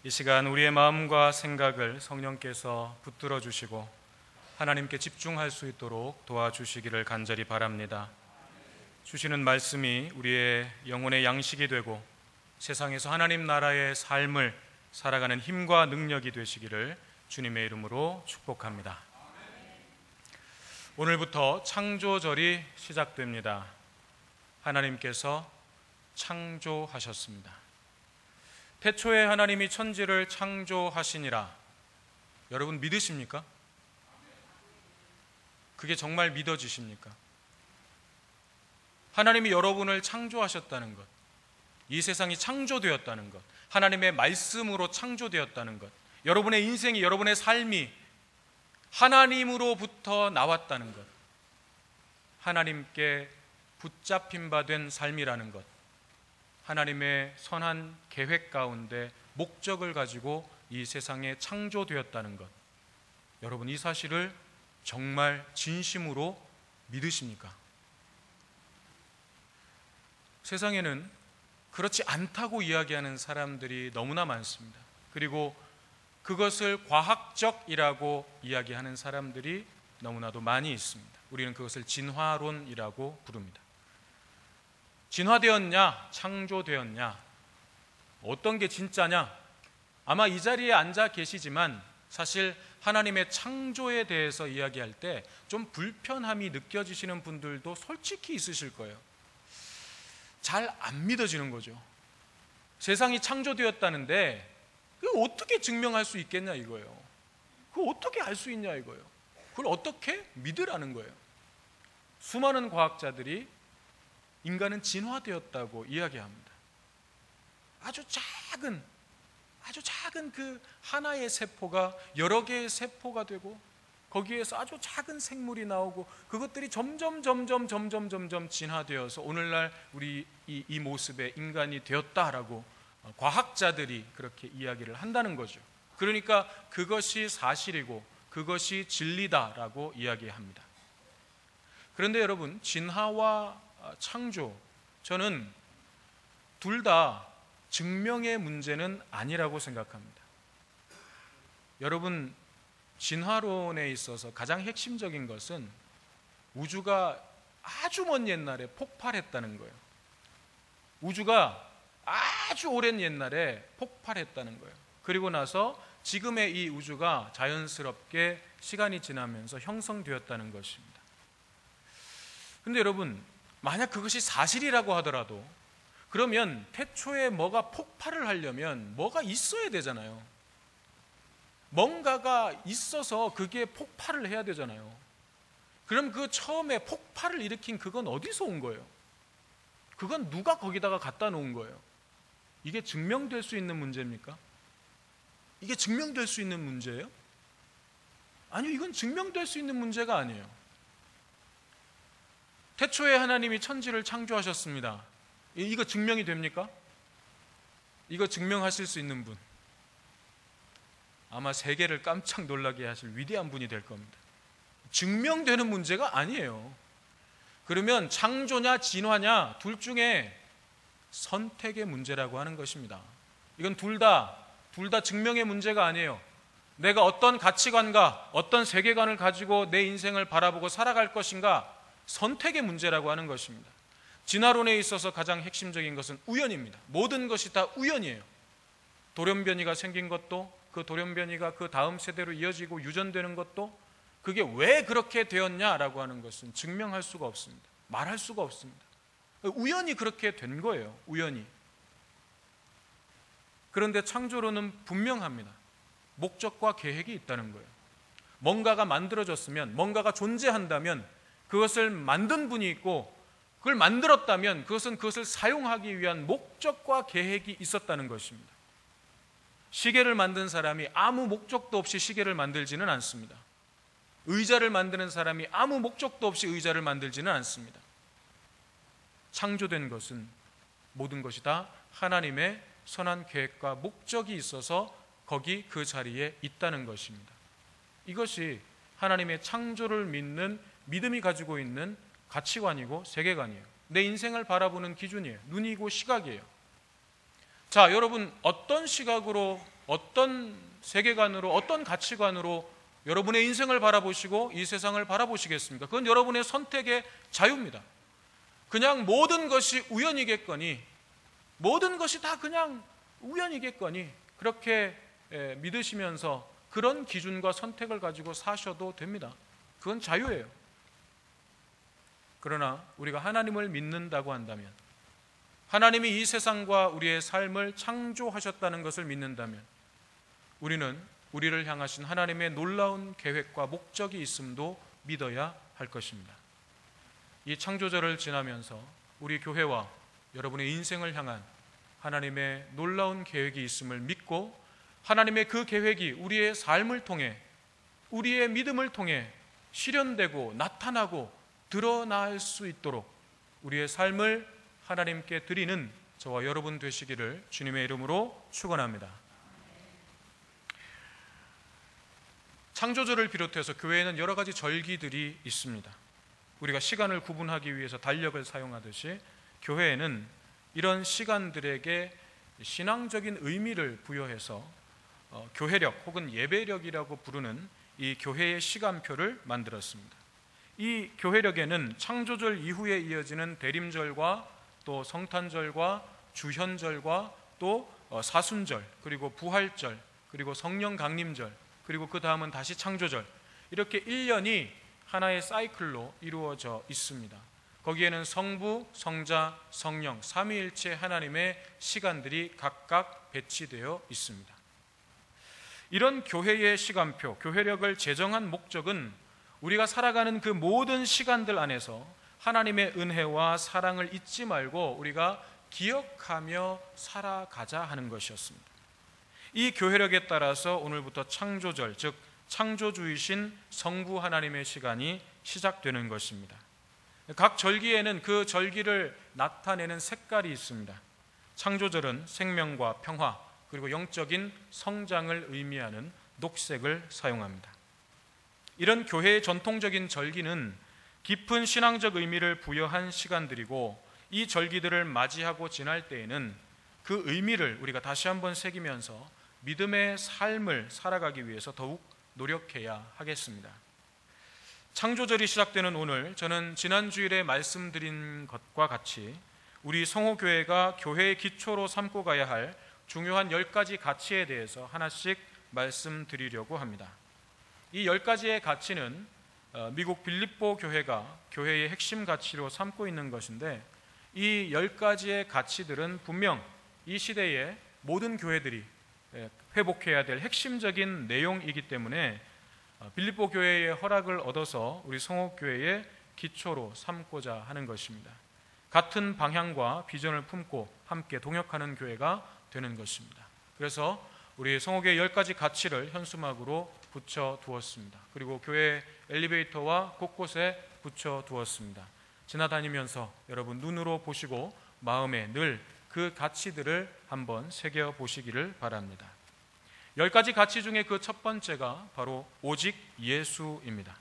이 시간 우리의 마음과 생각을 성령께서 붙들어 주시고 하나님께 집중할 수 있도록 도와주시기를 간절히 바랍니다. 주시는 말씀이 우리의 영혼의 양식이 되고 세상에서 하나님 나라의 삶을 살아가는 힘과 능력이 되시기를 주님의 이름으로 축복합니다. 오늘부터 창조절이 시작됩니다. 하나님께서 창조하셨습니다. 태초에 하나님이 천지를 창조하시니라. 여러분 믿으십니까? 그게 정말 믿어지십니까? 하나님이 여러분을 창조하셨다는 것, 이 세상이 창조되었다는 것, 하나님의 말씀으로 창조되었다는 것, 여러분의 인생이, 여러분의 삶이 하나님으로부터 나왔다는 것, 하나님께 붙잡힌 바 된 삶이라는 것, 하나님의 선한 계획 가운데 목적을 가지고 이 세상에 창조되었다는 것, 여러분 이 사실을 정말 진심으로 믿으십니까? 세상에는 그렇지 않다고 이야기하는 사람들이 너무나 많습니다. 그리고 그것을 과학적이라고 이야기하는 사람들이 너무나도 많이 있습니다. 우리는 그것을 진화론이라고 부릅니다. 진화되었냐, 창조되었냐, 어떤 게 진짜냐? 아마 이 자리에 앉아 계시지만 사실 하나님의 창조에 대해서 이야기할 때 좀 불편함이 느껴지시는 분들도 솔직히 있으실 거예요. 잘 안 믿어지는 거죠. 세상이 창조되었다는데 그걸 어떻게 증명할 수 있겠냐 이거예요. 그걸 어떻게 알 수 있냐 이거예요. 그걸 어떻게 믿으라는 거예요. 수많은 과학자들이 인간은 진화되었다고 이야기합니다. 아주 작은 그 하나의 세포가 여러 개의 세포가 되고 거기에서 아주 작은 생물이 나오고 그것들이 점점 진화되어서 오늘날 우리 이 모습의 인간이 되었다라고 과학자들이 그렇게 이야기를 한다는 거죠. 그러니까 그것이 사실이고 그것이 진리다라고 이야기합니다. 그런데 여러분, 진화와 창조, 저는 둘 다 증명의 문제는 아니라고 생각합니다. 여러분, 진화론에 있어서 가장 핵심적인 것은 우주가 아주 먼 옛날에 폭발했다는 거예요. 우주가 아주 오랜 옛날에 폭발했다는 거예요. 그리고 나서 지금의 이 우주가 자연스럽게 시간이 지나면서 형성되었다는 것입니다. 그런데 여러분, 만약 그것이 사실이라고 하더라도 그러면 태초에 뭐가 폭발을 하려면 뭐가 있어야 되잖아요. 뭔가가 있어서 그게 폭발을 해야 되잖아요. 그럼 그 처음에 폭발을 일으킨 그건 어디서 온 거예요? 그건 누가 거기다가 갖다 놓은 거예요? 이게 증명될 수 있는 문제입니까? 이게 증명될 수 있는 문제예요? 아니요, 이건 증명될 수 있는 문제가 아니에요. 태초에 하나님이 천지를 창조하셨습니다. 이거 증명이 됩니까? 이거 증명하실 수 있는 분, 아마 세계를 깜짝 놀라게 하실 위대한 분이 될 겁니다. 증명되는 문제가 아니에요. 그러면 창조냐 진화냐 둘 중에 선택의 문제라고 하는 것입니다. 이건 둘 다 증명의 문제가 아니에요. 내가 어떤 가치관과 어떤 세계관을 가지고 내 인생을 바라보고 살아갈 것인가, 선택의 문제라고 하는 것입니다. 진화론에 있어서 가장 핵심적인 것은 우연입니다. 모든 것이 다 우연이에요. 돌연변이가 생긴 것도, 그 돌연변이가 그 다음 세대로 이어지고 유전되는 것도, 그게 왜 그렇게 되었냐라고 하는 것은 증명할 수가 없습니다. 말할 수가 없습니다. 우연히 그렇게 된 거예요. 우연히. 그런데 창조론은 분명합니다. 목적과 계획이 있다는 거예요. 뭔가가 만들어졌으면, 뭔가가 존재한다면 그것을 만든 분이 있고, 그걸 만들었다면 그것을 사용하기 위한 목적과 계획이 있었다는 것입니다. 시계를 만든 사람이 아무 목적도 없이 시계를 만들지는 않습니다. 의자를 만드는 사람이 아무 목적도 없이 의자를 만들지는 않습니다. 창조된 것은 모든 것이 다 하나님의 선한 계획과 목적이 있어서 거기 그 자리에 있다는 것입니다. 이것이 하나님의 창조를 믿는 믿음이 가지고 있는 가치관이고 세계관이에요. 내 인생을 바라보는 기준이에요. 눈이고 시각이에요. 자, 여러분 어떤 시각으로, 어떤 세계관으로, 어떤 가치관으로 여러분의 인생을 바라보시고 이 세상을 바라보시겠습니까? 그건 여러분의 선택의 자유입니다. 그냥 모든 것이 우연이겠거니, 모든 것이 다 그냥 우연이겠거니 그렇게 믿으시면서 그런 기준과 선택을 가지고 사셔도 됩니다. 그건 자유예요. 그러나 우리가 하나님을 믿는다고 한다면, 하나님이 이 세상과 우리의 삶을 창조하셨다는 것을 믿는다면, 우리는 우리를 향하신 하나님의 놀라운 계획과 목적이 있음도 믿어야 할 것입니다. 이 창조절을 지나면서 우리 교회와 여러분의 인생을 향한 하나님의 놀라운 계획이 있음을 믿고, 하나님의 그 계획이 우리의 삶을 통해, 우리의 믿음을 통해 실현되고 나타나고 드러날 수 있도록 우리의 삶을 하나님께 드리는 저와 여러분 되시기를 주님의 이름으로 축원합니다. 창조절을 비롯해서 교회에는 여러 가지 절기들이 있습니다. 우리가 시간을 구분하기 위해서 달력을 사용하듯이 교회에는 이런 시간들에게 신앙적인 의미를 부여해서 교회력 혹은 예배력이라고 부르는 이 교회의 시간표를 만들었습니다. 이 교회력에는 창조절 이후에 이어지는 대림절과 또 성탄절과 주현절과 또 사순절, 그리고 부활절, 그리고 성령 강림절, 그리고 그 다음은 다시 창조절, 이렇게 1년이 하나의 사이클로 이루어져 있습니다. 거기에는 성부, 성자, 성령, 삼위일체 하나님의 시간들이 각각 배치되어 있습니다. 이런 교회의 시간표, 교회력을 제정한 목적은 우리가 살아가는 그 모든 시간들 안에서 하나님의 은혜와 사랑을 잊지 말고 우리가 기억하며 살아가자 하는 것이었습니다. 이 교회력에 따라서 오늘부터 창조절, 즉 창조주이신 성부 하나님의 시간이 시작되는 것입니다. 각 절기에는 그 절기를 나타내는 색깔이 있습니다. 창조절은 생명과 평화, 그리고 영적인 성장을 의미하는 녹색을 사용합니다. 이런 교회의 전통적인 절기는 깊은 신앙적 의미를 부여한 시간들이고, 이 절기들을 맞이하고 지날 때에는 그 의미를 우리가 다시 한번 새기면서 믿음의 삶을 살아가기 위해서 더욱 노력해야 하겠습니다. 창조절이 시작되는 오늘, 저는 지난 주일에 말씀드린 것과 같이 우리 성호교회가 교회의 기초로 삼고 가야 할 중요한 10가지 가치에 대해서 하나씩 말씀드리려고 합니다. 이 10가지의 가치는 미국 빌립보 교회가 교회의 핵심 가치로 삼고 있는 것인데, 이 10가지의 가치들은 분명 이 시대의 모든 교회들이 회복해야 될 핵심적인 내용이기 때문에 빌립보 교회의 허락을 얻어서 우리 성호교회의 기초로 삼고자 하는 것입니다. 같은 방향과 비전을 품고 함께 동역하는 교회가 되는 것입니다. 그래서 우리 성호교회 10가지 가치를 현수막으로 붙여두었습니다. 그리고 교회 엘리베이터와 곳곳에 붙여두었습니다. 지나다니면서 여러분 눈으로 보시고 마음에 늘 그 가치들을 한번 새겨보시기를 바랍니다. 10가지 가치 중에 그 첫 번째가 바로 오직 예수입니다.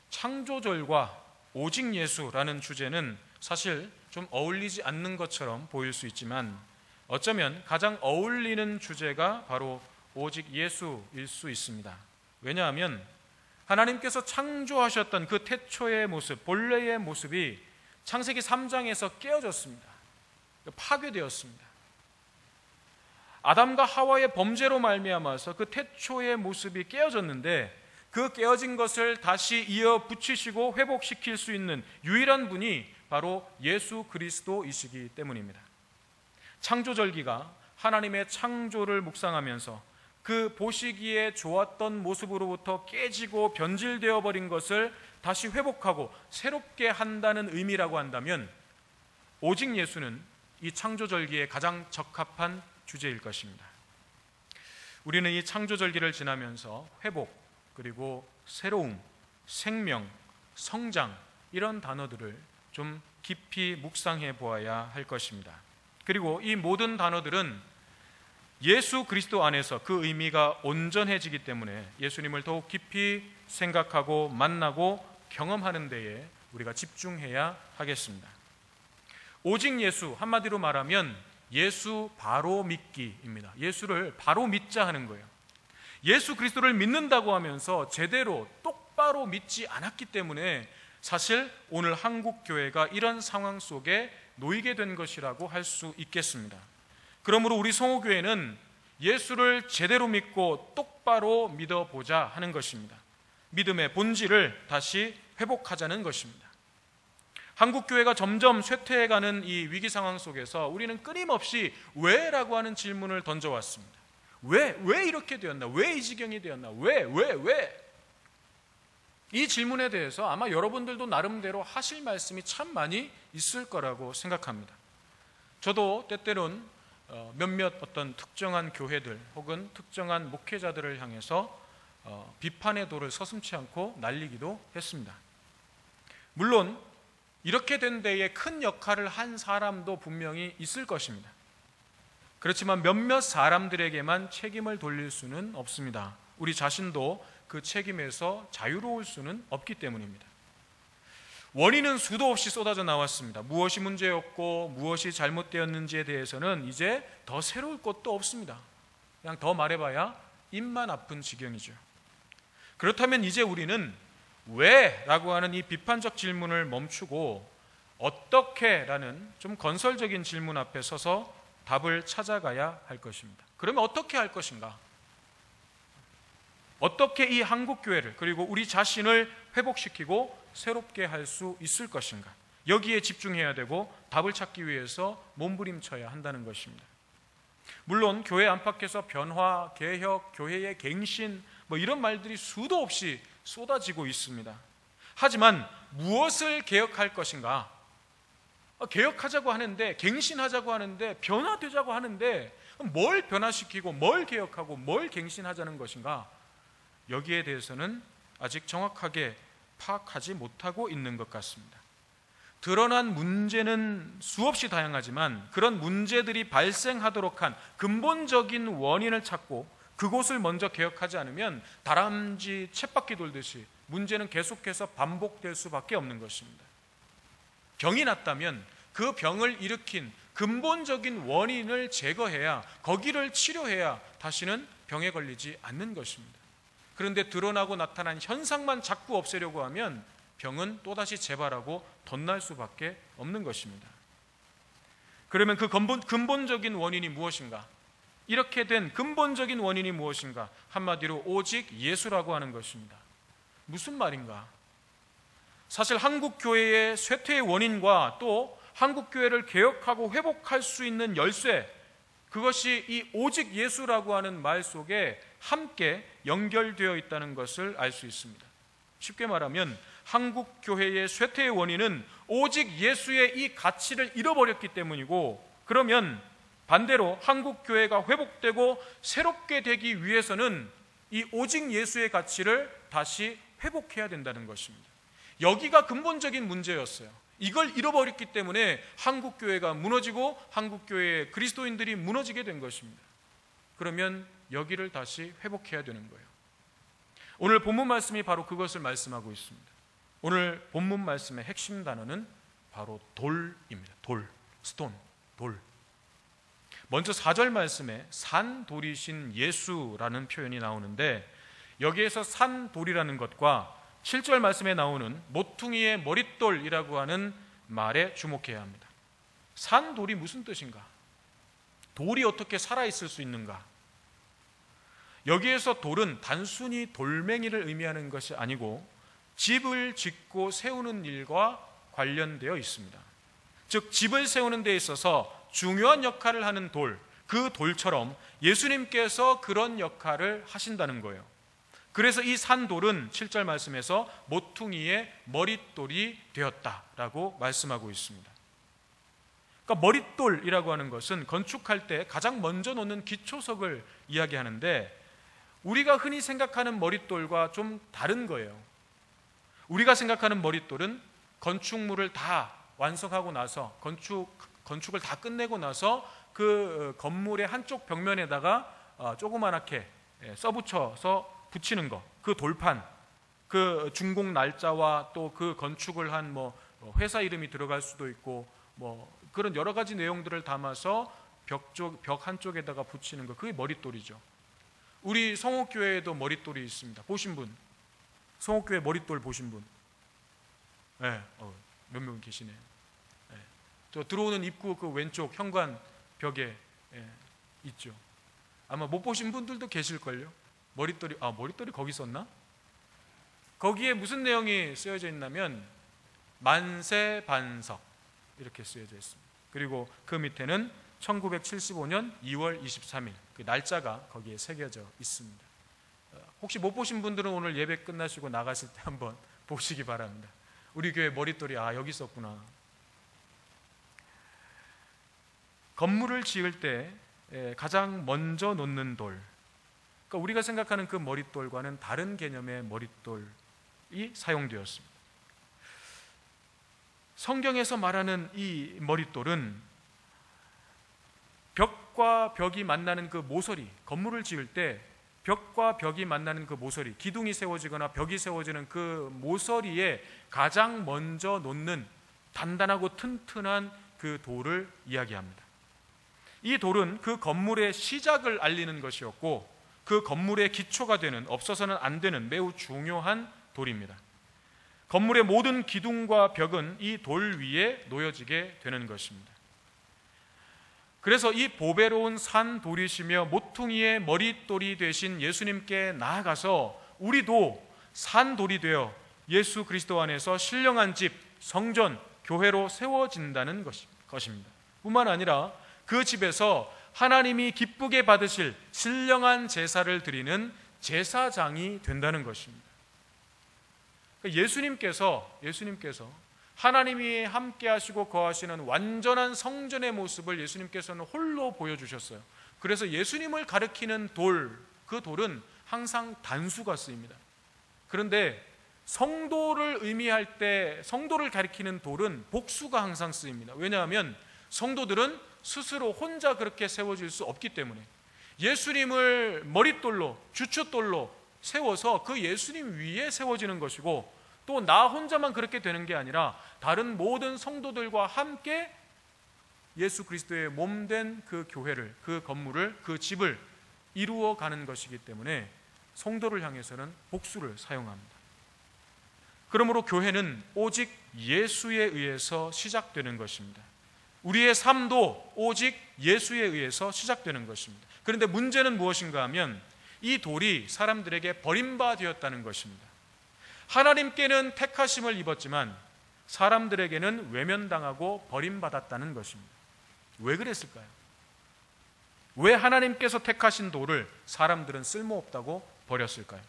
창조절과 오직 예수라는 주제는 사실 좀 어울리지 않는 것처럼 보일 수 있지만, 어쩌면 가장 어울리는 주제가 바로 오직 예수일 수 있습니다. 왜냐하면 하나님께서 창조하셨던 그 태초의 모습, 본래의 모습이 창세기 3장에서 깨어졌습니다. 파괴되었습니다. 아담과 하와의 범죄로 말미암아서 그 태초의 모습이 깨어졌는데, 그 깨어진 것을 다시 이어 붙이시고 회복시킬 수 있는 유일한 분이 바로 예수 그리스도이시기 때문입니다. 창조절기가 하나님의 창조를 묵상하면서 그 보시기에 좋았던 모습으로부터 깨지고 변질되어 버린 것을 다시 회복하고 새롭게 한다는 의미라고 한다면, 오직 예수는 이 창조절기에 가장 적합한 주제일 것입니다. 우리는 이 창조절기를 지나면서 회복, 그리고 새로움, 생명, 성장, 이런 단어들을 좀 깊이 묵상해 보아야 할 것입니다. 그리고 이 모든 단어들은 예수 그리스도 안에서 그 의미가 온전해지기 때문에 예수님을 더욱 깊이 생각하고 만나고 경험하는 데에 우리가 집중해야 하겠습니다. 오직 예수, 한마디로 말하면 예수 바로 믿기입니다. 예수를 바로 믿자 하는 거예요. 예수 그리스도를 믿는다고 하면서 제대로 똑바로 믿지 않았기 때문에 사실 오늘 한국 교회가 이런 상황 속에 놓이게 된 것이라고 할 수 있겠습니다. 그러므로 우리 성호교회는 예수를 제대로 믿고 똑바로 믿어보자 하는 것입니다. 믿음의 본질을 다시 회복하자는 것입니다. 한국 교회가 점점 쇠퇴해가는 이 위기 상황 속에서 우리는 끊임없이 왜라고 하는 질문을 던져왔습니다. 왜 이렇게 되었나? 왜 이 지경이 되었나? 왜? 이 질문에 대해서 아마 여러분들도 나름대로 하실 말씀이 참 많이 있을 거라고 생각합니다. 저도 때때론 몇몇 어떤 특정한 교회들 혹은 특정한 목회자들을 향해서 비판의 돌을 서슴지 않고 날리기도 했습니다. 물론 이렇게 된 데에 큰 역할을 한 사람도 분명히 있을 것입니다. 그렇지만 몇몇 사람들에게만 책임을 돌릴 수는 없습니다. 우리 자신도 그 책임에서 자유로울 수는 없기 때문입니다. 원인은 수도 없이 쏟아져 나왔습니다. 무엇이 문제였고 무엇이 잘못되었는지에 대해서는 이제 더 새로울 것도 없습니다. 그냥 더 말해봐야 입만 아픈 지경이죠. 그렇다면 이제 우리는 왜? 라고 하는 이 비판적 질문을 멈추고 어떻게? 라는 좀 건설적인 질문 앞에 서서 답을 찾아가야 할 것입니다. 그러면 어떻게 할 것인가? 어떻게 이 한국교회를 그리고 우리 자신을 회복시키고 새롭게 할 수 있을 것인가? 여기에 집중해야 되고 답을 찾기 위해서 몸부림쳐야 한다는 것입니다. 물론 교회 안팎에서 변화, 개혁, 교회의 갱신 이런 말들이 수도 없이 쏟아지고 있습니다. 하지만 무엇을 개혁할 것인가? 개혁하자고 하는데, 갱신하자고 하는데, 변화되자고 하는데 뭘 변화시키고 뭘 개혁하고 뭘 갱신하자는 것인가? 여기에 대해서는 아직 정확하게 파악하지 못하고 있는 것 같습니다. 드러난 문제는 수없이 다양하지만 그런 문제들이 발생하도록 한 근본적인 원인을 찾고 그곳을 먼저 개혁하지 않으면 다람쥐 쳇바퀴 돌듯이 문제는 계속해서 반복될 수밖에 없는 것입니다. 병이 났다면 그 병을 일으킨 근본적인 원인을 제거해야, 거기를 치료해야 다시는 병에 걸리지 않는 것입니다. 그런데 드러나고 나타난 현상만 자꾸 없애려고 하면 병은 또다시 재발하고 덧날 수밖에 없는 것입니다. 그러면 그 근본적인 원인이 무엇인가? 이렇게 된 근본적인 원인이 무엇인가? 한마디로 오직 예수라고 하는 것입니다. 무슨 말인가? 사실 한국교회의 쇠퇴의 원인과 또 한국교회를 개혁하고 회복할 수 있는 열쇠, 그것이 이 오직 예수라고 하는 말 속에 함께 연결되어 있다는 것을 알 수 있습니다. 쉽게 말하면 한국교회의 쇠퇴의 원인은 오직 예수의 이 가치를 잃어버렸기 때문이고, 그러면 반대로 한국교회가 회복되고 새롭게 되기 위해서는 이 오직 예수의 가치를 다시 회복해야 된다는 것입니다. 여기가 근본적인 문제였어요. 이걸 잃어버렸기 때문에 한국교회가 무너지고 한국교회의 그리스도인들이 무너지게 된 것입니다. 그러면 여기를 다시 회복해야 되는 거예요. 오늘 본문 말씀이 바로 그것을 말씀하고 있습니다. 오늘 본문 말씀의 핵심 단어는 바로 돌입니다. 돌, 스톤, 돌. 먼저 4절 말씀에 산돌이신 예수라는 표현이 나오는데, 여기에서 산돌이라는 것과 7절 말씀에 나오는 모퉁이의 머릿돌이라고 하는 말에 주목해야 합니다. 산돌이 무슨 뜻인가? 돌이 어떻게 살아있을 수 있는가? 여기에서 돌은 단순히 돌멩이를 의미하는 것이 아니고 집을 짓고 세우는 일과 관련되어 있습니다. 즉 집을 세우는 데 있어서 중요한 역할을 하는 돌, 그 돌처럼 예수님께서 그런 역할을 하신다는 거예요. 그래서 이 산돌은 7절 말씀에서 모퉁이의 머릿돌이 되었다라고 말씀하고 있습니다. 그러니까 머릿돌이라고 하는 것은 건축할 때 가장 먼저 놓는 기초석을 이야기하는데, 우리가 흔히 생각하는 머릿돌과 좀 다른 거예요. 우리가 생각하는 머릿돌은 건축물을 다 완성하고 나서, 건축을 다 끝내고 나서 그 건물의 한쪽 벽면에다가 조그만하게 써붙여서 붙이는 거, 그 돌판, 그 준공 날짜와 또 그 건축을 한 회사 이름이 들어갈 수도 있고 그런 여러 가지 내용들을 담아서 벽 한쪽에다가 붙이는 거, 그게 머릿돌이죠. 우리 성옥교회에도 머릿돌이 있습니다. 보신 분? 성옥교회 머릿돌 보신 분? 네, 몇 명 계시네요. 네. 저 들어오는 입구 그 왼쪽 현관 벽에 있죠. 아마 못 보신 분들도 계실걸요. 머릿돌이 거기 있었나? 거기에 무슨 내용이 쓰여져 있냐면 만세반석 이렇게 쓰여져 있습니다. 그리고 그 밑에는 1975년 2월 23일 그 날짜가 거기에 새겨져 있습니다. 혹시 못 보신 분들은 오늘 예배 끝나시고 나가실 때 한번 보시기 바랍니다. 우리 교회 머릿돌이 여기 있었구나. 건물을 지을 때 가장 먼저 놓는 돌, 그러니까 우리가 생각하는 그 머릿돌과는 다른 개념의 머릿돌이 사용되었습니다. 성경에서 말하는 이 머릿돌은 벽과 벽이 만나는 그 모서리, 건물을 지을 때 벽과 벽이 만나는 그 모서리, 기둥이 세워지거나 벽이 세워지는 그 모서리에 가장 먼저 놓는 단단하고 튼튼한 그 돌을 이야기합니다. 이 돌은 그 건물의 시작을 알리는 것이었고 그 건물의 기초가 되는, 없어서는 안 되는 매우 중요한 돌입니다. 건물의 모든 기둥과 벽은 이 돌 위에 놓여지게 되는 것입니다. 그래서 이 보배로운 산 돌이시며 모퉁이의 머릿돌이 되신 예수님께 나아가서 우리도 산 돌이 되어 예수 그리스도 안에서 신령한 집, 성전, 교회로 세워진다는 것입니다. 뿐만 아니라 그 집에서 하나님이 기쁘게 받으실 신령한 제사를 드리는 제사장이 된다는 것입니다. 예수님께서 하나님이 함께 하시고 거하시는 완전한 성전의 모습을 예수님께서는 홀로 보여주셨어요. 그래서 예수님을 가리키는 돌, 그 돌은 항상 단수가 쓰입니다. 그런데 성도를 의미할 때 성도를 가리키는 돌은 복수가 항상 쓰입니다. 왜냐하면 성도들은 스스로 혼자 그렇게 세워질 수 없기 때문에 예수님을 머릿돌로, 주춧돌로 세워서 그 예수님 위에 세워지는 것이고, 또 나 혼자만 그렇게 되는 게 아니라 다른 모든 성도들과 함께 예수 그리스도의 몸된 그 교회를, 그 건물을, 그 집을 이루어가는 것이기 때문에 성도를 향해서는 복수를 사용합니다. 그러므로 교회는 오직 예수에 의해서 시작되는 것입니다. 우리의 삶도 오직 예수에 의해서 시작되는 것입니다. 그런데 문제는 무엇인가 하면 이 돌이 사람들에게 버림받았다는 것입니다. 하나님께는 택하심을 입었지만 사람들에게는 외면당하고 버림받았다는 것입니다. 왜 그랬을까요? 왜 하나님께서 택하신 돌을 사람들은 쓸모없다고 버렸을까요?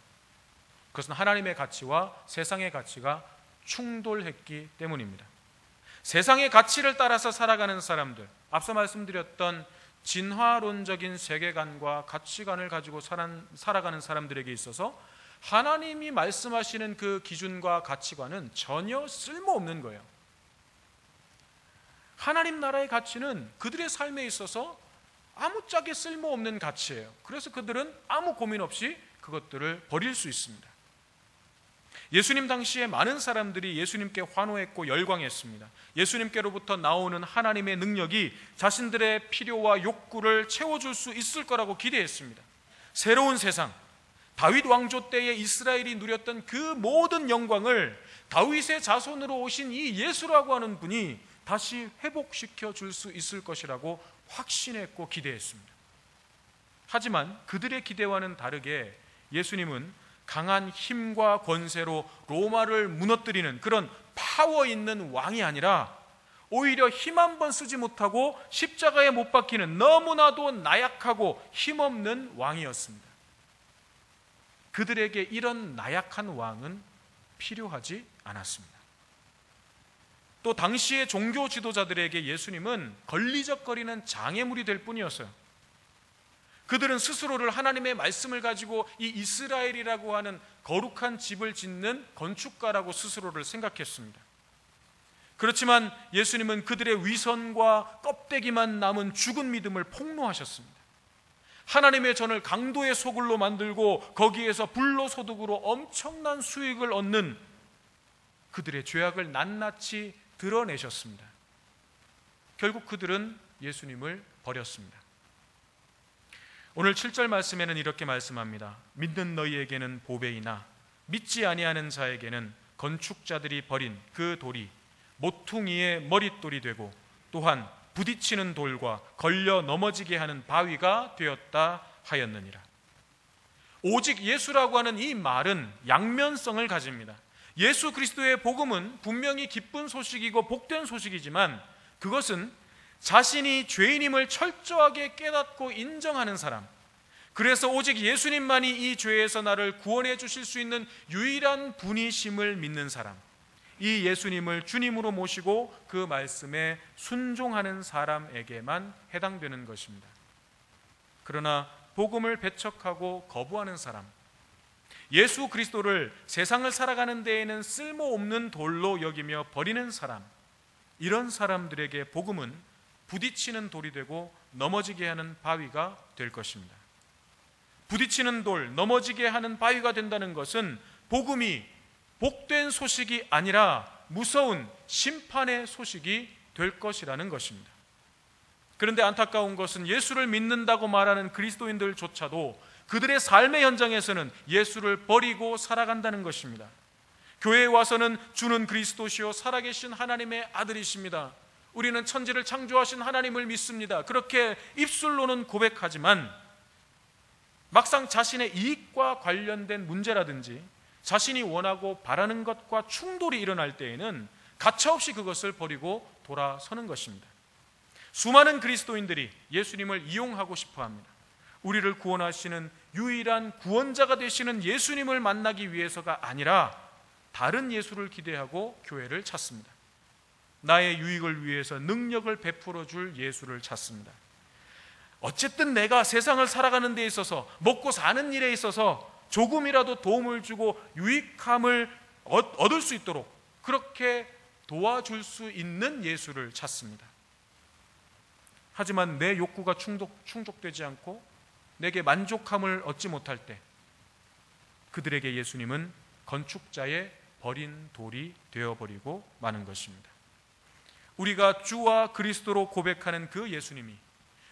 그것은 하나님의 가치와 세상의 가치가 충돌했기 때문입니다. 세상의 가치를 따라서 살아가는 사람들, 앞서 말씀드렸던 진화론적인 세계관과 가치관을 가지고 살아가는 사람들에게 있어서 하나님이 말씀하시는 그 기준과 가치관은 전혀 쓸모없는 거예요. 하나님 나라의 가치는 그들의 삶에 있어서 아무짝에 쓸모없는 가치예요. 그래서 그들은 아무 고민 없이 그것들을 버릴 수 있습니다. 예수님 당시에 많은 사람들이 예수님께 환호했고 열광했습니다. 예수님께로부터 나오는 하나님의 능력이 자신들의 필요와 욕구를 채워줄 수 있을 거라고 기대했습니다. 새로운 세상, 다윗 왕조 때에 이스라엘이 누렸던 그 모든 영광을 다윗의 자손으로 오신 이 예수라고 하는 분이 다시 회복시켜 줄 수 있을 것이라고 확신했고 기대했습니다. 하지만 그들의 기대와는 다르게 예수님은 강한 힘과 권세로 로마를 무너뜨리는 그런 파워 있는 왕이 아니라 오히려 힘 한 번 쓰지 못하고 십자가에 못 박히는 너무나도 나약하고 힘없는 왕이었습니다. 그들에게 이런 나약한 왕은 필요하지 않았습니다. 또 당시의 종교 지도자들에게 예수님은 걸리적거리는 장애물이 될 뿐이었어요. 그들은 스스로를 하나님의 말씀을 가지고 이 이스라엘이라고 하는 거룩한 집을 짓는 건축가라고 스스로를 생각했습니다. 그렇지만 예수님은 그들의 위선과 껍데기만 남은 죽은 믿음을 폭로하셨습니다. 하나님의 전을 강도의 소굴로 만들고 거기에서 불로소득으로 엄청난 수익을 얻는 그들의 죄악을 낱낱이 드러내셨습니다. 결국 그들은 예수님을 버렸습니다. 오늘 7절 말씀에는 이렇게 말씀합니다. 믿는 너희에게는 보배이나 믿지 아니하는 자에게는 건축자들이 버린 그 돌이 모퉁이의 머릿돌이 되고 또한 부딪히는 돌과 걸려 넘어지게 하는 바위가 되었다 하였느니라. 오직 예수라고 하는 이 말은 양면성을 가집니다. 예수 그리스도의 복음은 분명히 기쁜 소식이고 복된 소식이지만 그것은 자신이 죄인임을 철저하게 깨닫고 인정하는 사람, 그래서 오직 예수님만이 이 죄에서 나를 구원해 주실 수 있는 유일한 분이심을 믿는 사람, 이 예수님을 주님으로 모시고 그 말씀에 순종하는 사람에게만 해당되는 것입니다. 그러나 복음을 배척하고 거부하는 사람, 예수 그리스도를 세상을 살아가는 데에는 쓸모없는 돌로 여기며 버리는 사람, 이런 사람들에게 복음은 부딪히는 돌이 되고 넘어지게 하는 바위가 될 것입니다. 부딪히는 돌, 넘어지게 하는 바위가 된다는 것은 복음이 복된 소식이 아니라 무서운 심판의 소식이 될 것이라는 것입니다. 그런데 안타까운 것은 예수를 믿는다고 말하는 그리스도인들조차도 그들의 삶의 현장에서는 예수를 버리고 살아간다는 것입니다. 교회에 와서는 주는 그리스도시요 살아계신 하나님의 아들이십니다, 우리는 천지를 창조하신 하나님을 믿습니다, 그렇게 입술로는 고백하지만 막상 자신의 이익과 관련된 문제라든지 자신이 원하고 바라는 것과 충돌이 일어날 때에는 가차없이 그것을 버리고 돌아서는 것입니다. 수많은 그리스도인들이 예수님을 이용하고 싶어합니다. 우리를 구원하시는 유일한 구원자가 되시는 예수님을 만나기 위해서가 아니라 다른 예수를 기대하고 교회를 찾습니다. 나의 유익을 위해서 능력을 베풀어 줄 예수를 찾습니다. 어쨌든 내가 세상을 살아가는 데 있어서 먹고 사는 일에 있어서 조금이라도 도움을 주고 유익함을 얻을 수 있도록 그렇게 도와줄 수 있는 예수를 찾습니다. 하지만 내 욕구가 충족되지 않고 내게 만족함을 얻지 못할 때 그들에게 예수님은 건축자의 버린 돌이 되어버리고 마는 것입니다. 우리가 주와 그리스도로 고백하는 그 예수님이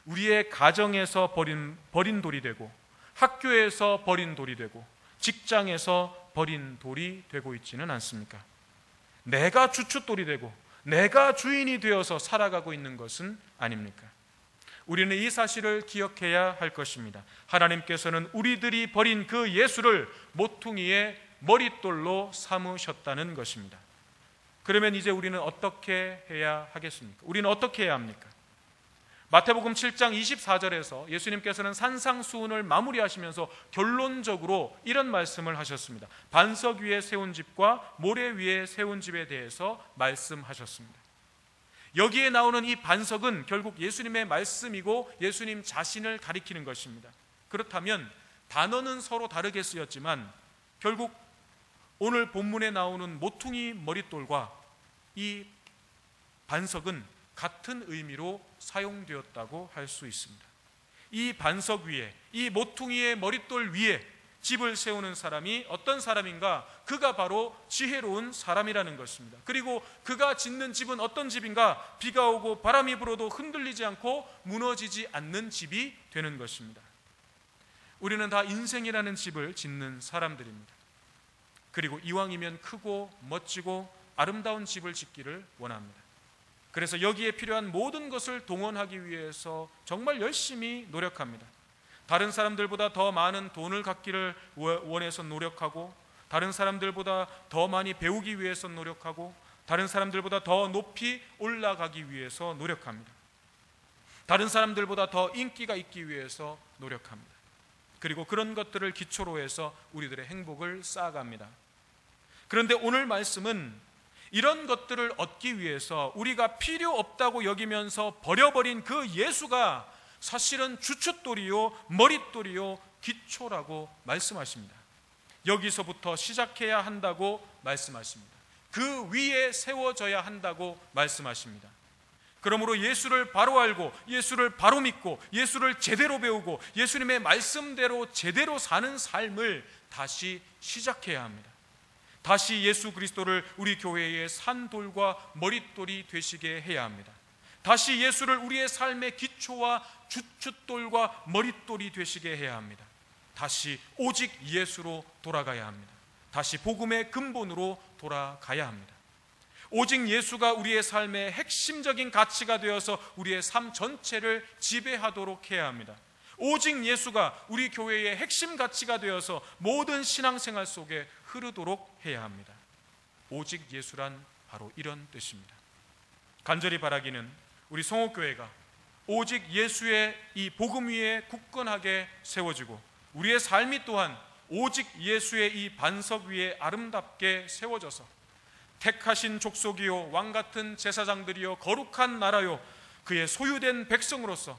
우리의 가정에서 버린 돌이 되고 학교에서 버린 돌이 되고 직장에서 버린 돌이 되고 있지는 않습니까? 내가 주춧돌이 되고 내가 주인이 되어서 살아가고 있는 것은 아닙니까? 우리는 이 사실을 기억해야 할 것입니다. 하나님께서는 우리들이 버린 그 예수를 모퉁이의 머릿돌로 삼으셨다는 것입니다. 그러면 이제 우리는 어떻게 해야 하겠습니까? 우리는 어떻게 해야 합니까? 마태복음 7장 24절에서 예수님께서는 산상수훈을 마무리하시면서 결론적으로 이런 말씀을 하셨습니다. 반석 위에 세운 집과 모래 위에 세운 집에 대해서 말씀하셨습니다. 여기에 나오는 이 반석은 결국 예수님의 말씀이고 예수님 자신을 가리키는 것입니다. 그렇다면 단어는 서로 다르게 쓰였지만 결국 오늘 본문에 나오는 모퉁이 머릿돌과 이 반석은 같은 의미로 사용되었다고 할 수 있습니다. 이 반석 위에, 이 모퉁이의 머릿돌 위에 집을 세우는 사람이 어떤 사람인가? 그가 바로 지혜로운 사람이라는 것입니다. 그리고 그가 짓는 집은 어떤 집인가? 비가 오고 바람이 불어도 흔들리지 않고 무너지지 않는 집이 되는 것입니다. 우리는 다 인생이라는 집을 짓는 사람들입니다. 그리고 이왕이면 크고 멋지고 아름다운 집을 짓기를 원합니다. 그래서 여기에 필요한 모든 것을 동원하기 위해서 정말 열심히 노력합니다. 다른 사람들보다 더 많은 돈을 갖기를 원해서 노력하고, 다른 사람들보다 더 많이 배우기 위해서 노력하고, 다른 사람들보다 더 높이 올라가기 위해서 노력합니다. 다른 사람들보다 더 인기가 있기 위해서 노력합니다. 그리고 그런 것들을 기초로 해서 우리들의 행복을 쌓아갑니다. 그런데 오늘 말씀은 이런 것들을 얻기 위해서 우리가 필요 없다고 여기면서 버려버린 그 예수가 사실은 주춧돌이요 머릿돌이요 기초라고 말씀하십니다. 여기서부터 시작해야 한다고 말씀하십니다. 그 위에 세워져야 한다고 말씀하십니다. 그러므로 예수를 바로 알고 예수를 바로 믿고 예수를 제대로 배우고 예수님의 말씀대로 제대로 사는 삶을 다시 시작해야 합니다. 다시 예수 그리스도를 우리 교회의 산돌과 머릿돌이 되시게 해야 합니다. 다시 예수를 우리의 삶의 기초와 주춧돌과 머릿돌이 되시게 해야 합니다. 다시 오직 예수로 돌아가야 합니다. 다시 복음의 근본으로 돌아가야 합니다. 오직 예수가 우리의 삶의 핵심적인 가치가 되어서 우리의 삶 전체를 지배하도록 해야 합니다. 오직 예수가 우리 교회의 핵심 가치가 되어서 모든 신앙생활 속에 흐르도록 해야 합니다. 오직 예수란 바로 이런 뜻입니다. 간절히 바라기는 우리 성옥교회가 오직 예수의 이 복음 위에 굳건하게 세워지고 우리의 삶이 또한 오직 예수의 이 반석 위에 아름답게 세워져서 택하신 족속이요 왕같은 제사장들이요 거룩한 나라요 그의 소유된 백성으로서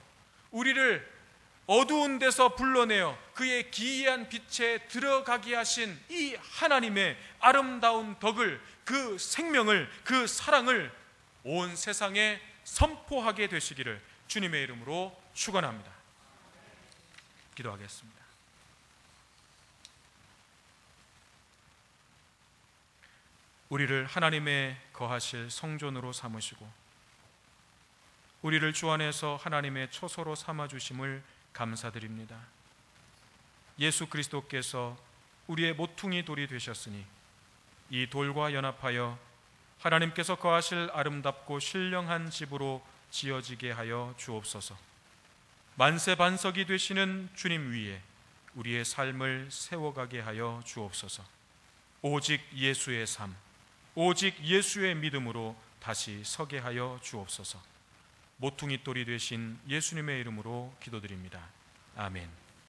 우리를 어두운 데서 불러내어 그의 기이한 빛에 들어가게 하신 이 하나님의 아름다운 덕을, 그 생명을, 그 사랑을 온 세상에 선포하게 되시기를 주님의 이름으로 축원합니다. 기도하겠습니다. 우리를 하나님의 거하실 성전으로 삼으시고 우리를 주 안에서 하나님의 처소로 삼아주심을 감사드립니다. 예수 그리스도께서 우리의 모퉁이 돌이 되셨으니 이 돌과 연합하여 하나님께서 거하실 아름답고 신령한 집으로 지어지게 하여 주옵소서. 만세 반석이 되시는 주님 위에 우리의 삶을 세워가게 하여 주옵소서. 오직 예수의 삶, 오직 예수의 믿음으로 다시 서게 하여 주옵소서. 모퉁이 돌이 되신 예수님의 이름으로 기도드립니다. 아멘.